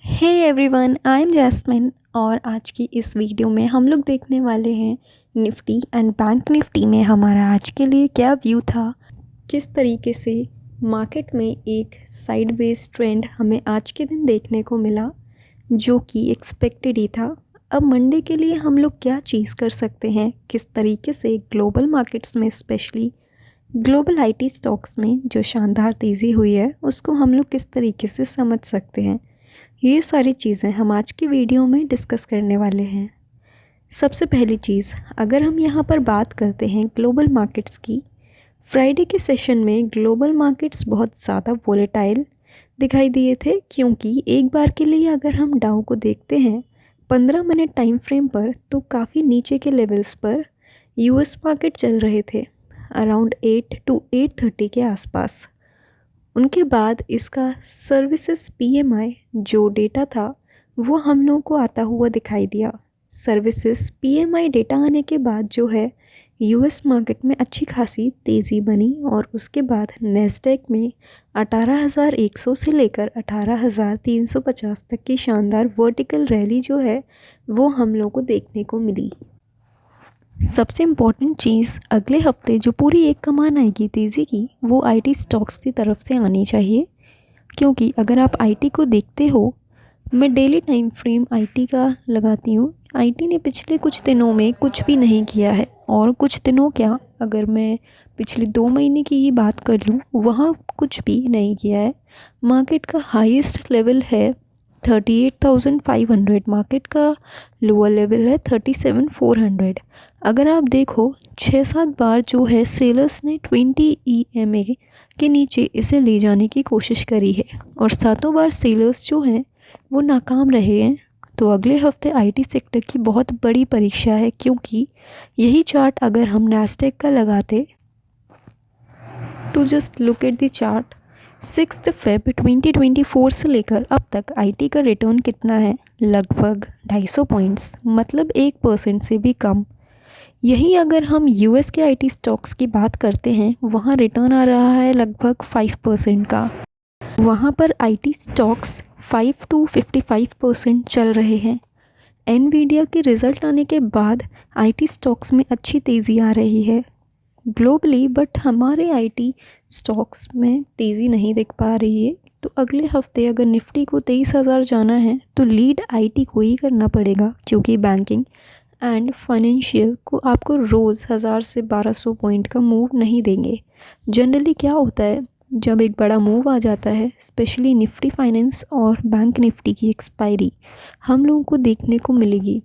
Hey everyone, I am Jasmine और आज की इस वीडियो में हम लोग देखने वाले हैं निफ्टी एंड बैंक निफ्टी में हमारा आज के लिए क्या व्यू था, किस तरीके से मार्केट में एक साइडवेज ट्रेंड हमें आज के दिन देखने को मिला जो कि एक्सपेक्टेड ही था। अब मंडे के लिए हम लोग क्या चीज़ कर सकते हैं, किस तरीके से ग्लोबल मार्केट्स में स्पेशली ग्लोबल आईटी स्टॉक्स में जो शानदार तेज़ी हुई है उसको हम लोग किस तरीके से समझ सकते हैं, ये सारी चीज़ें हम आज की वीडियो में डिस्कस करने वाले हैं। सबसे पहली चीज़, अगर हम यहाँ पर बात करते हैं ग्लोबल मार्केट्स की, फ्राइडे के सेशन में ग्लोबल मार्केट्स बहुत ज़्यादा वोलेटाइल दिखाई दिए थे, क्योंकि एक बार के लिए अगर हम डाउ को देखते हैं 15 मिनट टाइम फ्रेम पर तो काफ़ी नीचे के लेवल्स पर यूएस मार्केट चल रहे थे, अराउंड 8 to 8:30 के आसपास। उनके बाद इसका सर्विसेज पीएमआई जो डेटा था वो हम लोगों को आता हुआ दिखाई दिया। सर्विसेज पीएमआई डेटा आने के बाद जो है यूएस मार्केट में अच्छी खासी तेज़ी बनी और उसके बाद नैस्डैक में 18,100 से लेकर 18,350 तक की शानदार वर्टिकल रैली जो है वो हम लोगों को देखने को मिली। सबसे इम्पॉर्टेंट चीज़, अगले हफ्ते जो पूरी एक कमान आएगी तेज़ी की वो आईटी स्टॉक्स की तरफ से आनी चाहिए, क्योंकि अगर आप आईटी को देखते हो, मैं डेली टाइम फ्रेम आईटी का लगाती हूँ। आईटी ने पिछले कुछ दिनों में कुछ भी नहीं किया है, और कुछ दिनों क्या, अगर मैं पिछले 2 महीने की ही बात कर लूँ वहाँ कुछ भी नहीं किया है। मार्केट का हाईएस्ट लेवल है 38,500, मार्केट का लोअर लेवल है 37,400। अगर आप देखो 6-7 बार जो है सेलर्स ने 20 EMA के नीचे इसे ले जाने की कोशिश करी है और सातों बार सेलर्स जो हैं वो नाकाम रहे हैं। तो अगले हफ्ते आईटी सेक्टर की बहुत बड़ी परीक्षा है, क्योंकि यही चार्ट अगर हम नैस्डैक का लगाते, to just look at the chart, 6 Feb 2024 से लेकर अब तक आईटी का रिटर्न कितना है, लगभग 250 पॉइंट्स, मतलब 1% से भी कम। यही अगर हम यूएस के आईटी स्टॉक्स की बात करते हैं वहाँ रिटर्न आ रहा है लगभग 5% का। वहाँ पर आईटी स्टॉक्स 5 to 55% चल रहे हैं। एनवीडिया के रिज़ल्ट आने के बाद आईटी स्टॉक्स में अच्छी तेज़ी आ रही है ग्लोबली, बट हमारे आईटी स्टॉक्स में तेज़ी नहीं दिख पा रही है। तो अगले हफ्ते अगर निफ्टी को 23,000 जाना है तो लीड आईटी को ही करना पड़ेगा, क्योंकि बैंकिंग एंड फाइनेंशियल को आपको रोज़ 1000 से 1200 पॉइंट का मूव नहीं देंगे। जनरली क्या होता है, जब एक बड़ा मूव आ जाता है, स्पेशली निफ्टी फाइनेंस और बैंक निफ्टी की एक्सपायरी हम लोगों को देखने को मिलेगी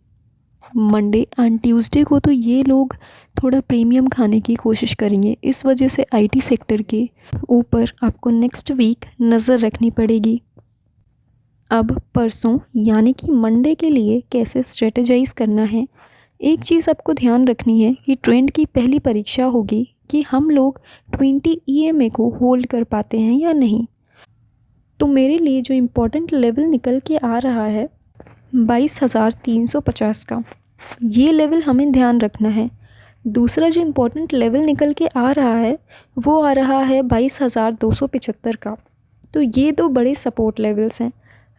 मंडे एंड ट्यूसडे को, तो ये लोग थोड़ा प्रीमियम खाने की कोशिश करेंगे। इस वजह से आईटी सेक्टर के ऊपर आपको नेक्स्ट वीक नज़र रखनी पड़ेगी। अब परसों यानी कि मंडे के लिए कैसे स्ट्रेटेजाइज करना है, एक चीज़ आपको ध्यान रखनी है कि ट्रेंड की पहली परीक्षा होगी कि हम लोग 20 EMA को होल्ड कर पाते हैं या नहीं। तो मेरे लिए जो इम्पोर्टेंट लेवल निकल के आ रहा है 22,350 का, ये लेवल हमें ध्यान रखना है। दूसरा जो इम्पोर्टेंट लेवल निकल के आ रहा है वो आ रहा है 22,275 का। तो ये दो बड़े सपोर्ट लेवल्स हैं।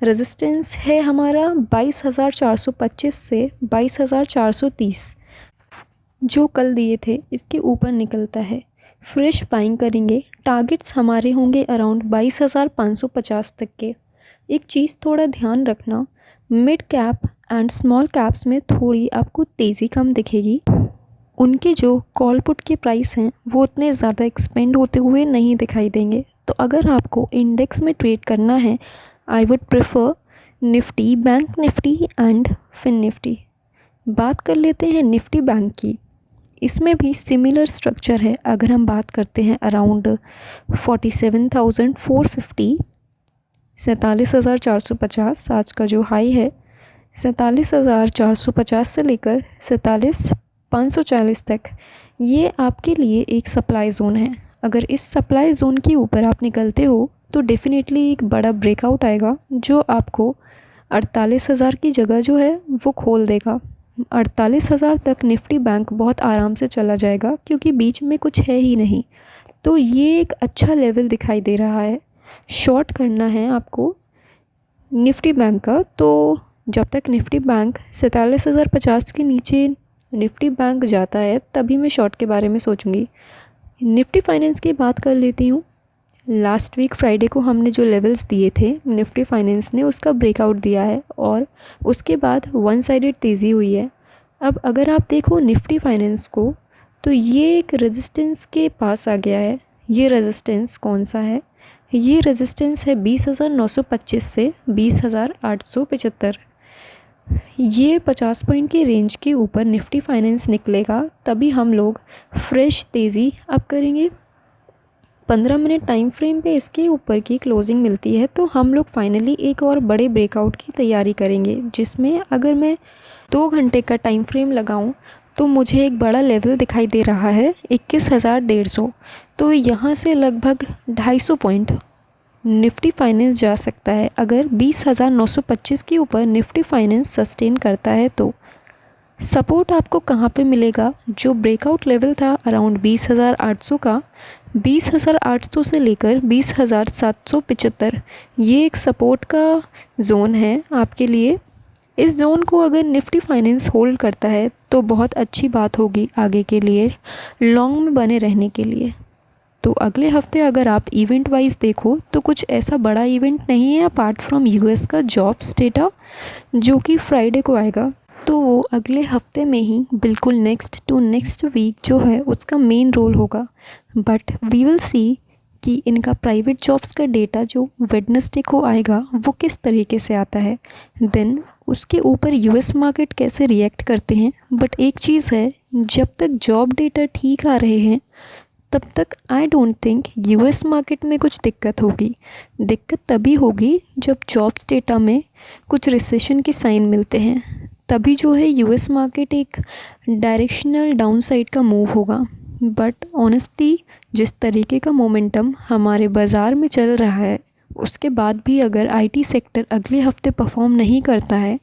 रेजिस्टेंस है हमारा 22,425 से 22,430, जो कल दिए थे इसके ऊपर निकलता है। फ्रेश बाइंग करेंगे, टारगेट्स हमारे होंगे अराउंड 22,550 तक के। एक चीज़ थोड़ा ध्यान रखना, mid cap and small caps में थोड़ी आपको तेज़ी कम दिखेगी। उनके जो कॉल पुट के प्राइस हैं वो उतने ज़्यादा एक्सपेंड होते हुए नहीं दिखाई देंगे। तो अगर आपको इंडेक्स में ट्रेड करना है, I would prefer Nifty, bank Nifty and fin Nifty. बात कर लेते हैं निफ्टी बैंक की। इसमें भी सिमिलर स्ट्रक्चर है। अगर हम बात करते हैं अराउंड 47,450, 47,450 आज का जो हाई है, 47,450 से लेकर 47,540 तक, ये आपके लिए एक सप्लाई ज़ोन है। अगर इस सप्लाई ज़ोन के ऊपर आप निकलते हो तो डेफिनेटली एक बड़ा ब्रेकआउट आएगा जो आपको 48,000 की जगह जो है वो खोल देगा। 48,000 तक निफ्टी बैंक बहुत आराम से चला जाएगा, क्योंकि बीच में कुछ है ही नहीं। तो ये एक अच्छा लेवल दिखाई दे रहा है। शॉर्ट करना है आपको निफ्टी बैंक का, तो जब तक निफ्टी बैंक 47,050 के नीचे निफ्टी बैंक जाता है तभी मैं शॉर्ट के बारे में सोचूंगी। निफ्टी फाइनेंस की बात कर लेती हूँ। लास्ट वीक फ्राइडे को हमने जो लेवल्स दिए थे निफ्टी फाइनेंस ने उसका ब्रेकआउट दिया है और उसके बाद वन साइडेड तेज़ी हुई है। अब अगर आप देखो निफ्टी फाइनेंस को, तो ये एक रेजिस्टेंस के पास आ गया है। ये रेजिस्टेंस कौन सा है? ये रेजिस्टेंस है 20,925 से 20,875। ये 50 पॉइंट की रेंज के ऊपर निफ्टी फाइनेंस निकलेगा तभी हम लोग फ्रेश तेज़ी अप करेंगे। 15 मिनट टाइम फ्रेम पे इसके ऊपर की क्लोजिंग मिलती है तो हम लोग फाइनली एक और बड़े ब्रेकआउट की तैयारी करेंगे, जिसमें अगर मैं 2 घंटे का टाइम फ्रेम लगाऊं तो मुझे एक बड़ा लेवल दिखाई दे रहा है 21,150। तो यहाँ से लगभग 250 पॉइंट निफ्टी फाइनेंस जा सकता है अगर 20,925 के ऊपर निफ्टी फाइनेंस सस्टेन करता है। तो सपोर्ट आपको कहाँ पे मिलेगा? जो ब्रेकआउट लेवल था अराउंड 20,800 का, 20,800 से लेकर 20,775, ये एक सपोर्ट का जोन है आपके लिए। इस जोन को अगर निफ्टी फाइनेंस होल्ड करता है तो बहुत अच्छी बात होगी आगे के लिए, लॉन्ग में बने रहने के लिए। तो अगले हफ्ते अगर आप इवेंट वाइज देखो तो कुछ ऐसा बड़ा इवेंट नहीं है अपार्ट फ्रॉम यूएस का जॉब्स डेटा जो कि फ्राइडे को आएगा। तो वो अगले हफ्ते में ही बिल्कुल नेक्स्ट टू नेक्स्ट वीक जो है उसका मेन रोल होगा। बट वी विल सी कि इनका प्राइवेट जॉब्स का डेटा जो वेडनेसडे को आएगा वो किस तरीके से आता है, देन उसके ऊपर यूएस मार्केट कैसे रिएक्ट करते हैं। बट एक चीज़ है, जब तक जॉब डेटा ठीक आ रहे हैं तब तक I don't think US market में कुछ दिक्कत होगी। दिक्कत तभी होगी जब जॉब्स डेटा में कुछ रिसेशन के साइन मिलते हैं, तभी जो है यूएस मार्केट एक डायरेक्शनल डाउनसाइड का मूव होगा। बट ऑनेस्टली जिस तरीके का मोमेंटम हमारे बाज़ार में चल रहा है उसके बाद भी अगर आईटी सेक्टर अगले हफ्ते परफॉर्म नहीं करता है,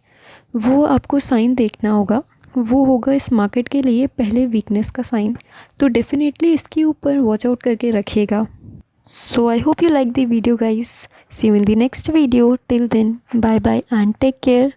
वो आपको साइन देखना होगा। वो होगा इस मार्केट के लिए पहले वीकनेस का साइन। तो डेफिनेटली इसके ऊपर वॉच आउट करके रखिएगा। So I hope you like the video guys. See you in the next video. Till then bye bye and take care.